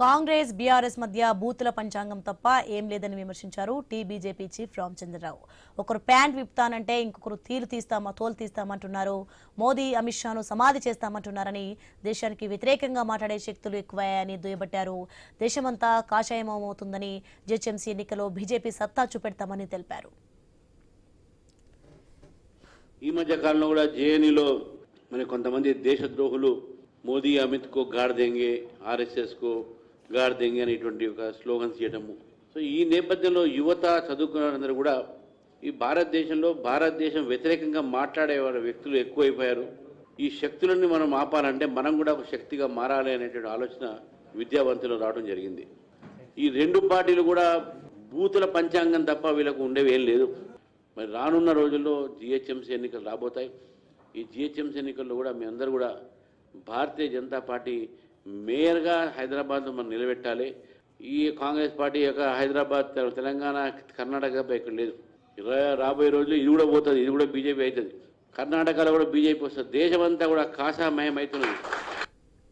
Congress BRS మధ్య బూతుల పంచాంగం తప్ప ఏం లేదని విమర్శించారు టీబీజేపీ చీఫ్ రామచంద్రరావు. ఒకరు ప్యాంట్ విప్తానంటే ఇంకొకరు తోలు తీస్తామంటున్నారు. మోదీ అమిత్ షాను సమాధి చేస్తామంటున్నారని, దేశానికి వ్యతిరేకంగా మాట్లాడే శక్తులు ఎక్కువయ్యాయని దుయ్యబట్టారు. దేశమంతా కాషాయమవుతుందని, జీహెచ్ఎంసీ ఎన్నికల్లో బీజేపీ సత్తా చూపెడతామని తెలిపారు. ఈ మధ్య కాలంలో కూడా జేఎన్యూలో మరి కొంతమంది దేశద్రోహులు మోదీ అమిత్ కో గాడ్ దేంగే, ఆర్ఎస్ఎస్ కో గాడ్ దేంగే అనేటువంటి ఒక స్లోగన్స్ చేయడము. సో ఈ నేపథ్యంలో యువత చదువుకున్న కూడా ఈ భారతదేశం వ్యతిరేకంగా మాట్లాడే వ్యక్తులు ఎక్కువైపోయారు. ఈ శక్తులని మనం ఆపాలంటే మనం కూడా ఒక శక్తిగా మారాలి అనేటువంటి ఆలోచన విద్యావంతులు రావడం జరిగింది. ఈ రెండు పార్టీలు కూడా బూతుల పంచాంగం తప్ప వీళ్ళకు ఉండేవి ఏం లేదు. మరి రానున్న రోజుల్లో జిహెచ్ఎంసీ ఎన్నికలు రాబోతాయి. ఈ జిహెచ్ఎంసీ ఎన్నికల్లో కూడా మీ అందరూ కూడా భారతీయ జనతా పార్టీ మేయర్గా హైదరాబాద్ను మనం నిలబెట్టాలి. ఈ కాంగ్రెస్ పార్టీ యొక్క హైదరాబాద్, తెలంగాణ, కర్ణాటక ఇక్కడ లేదు. రాబోయే రోజుల్లో ఇది కూడా పోతుంది, ఇది కూడా బీజేపీ అవుతుంది. కర్ణాటకలో కూడా బీజేపీ వస్తుంది. దేశమంతా కూడా కాషామయం అవుతున్నది.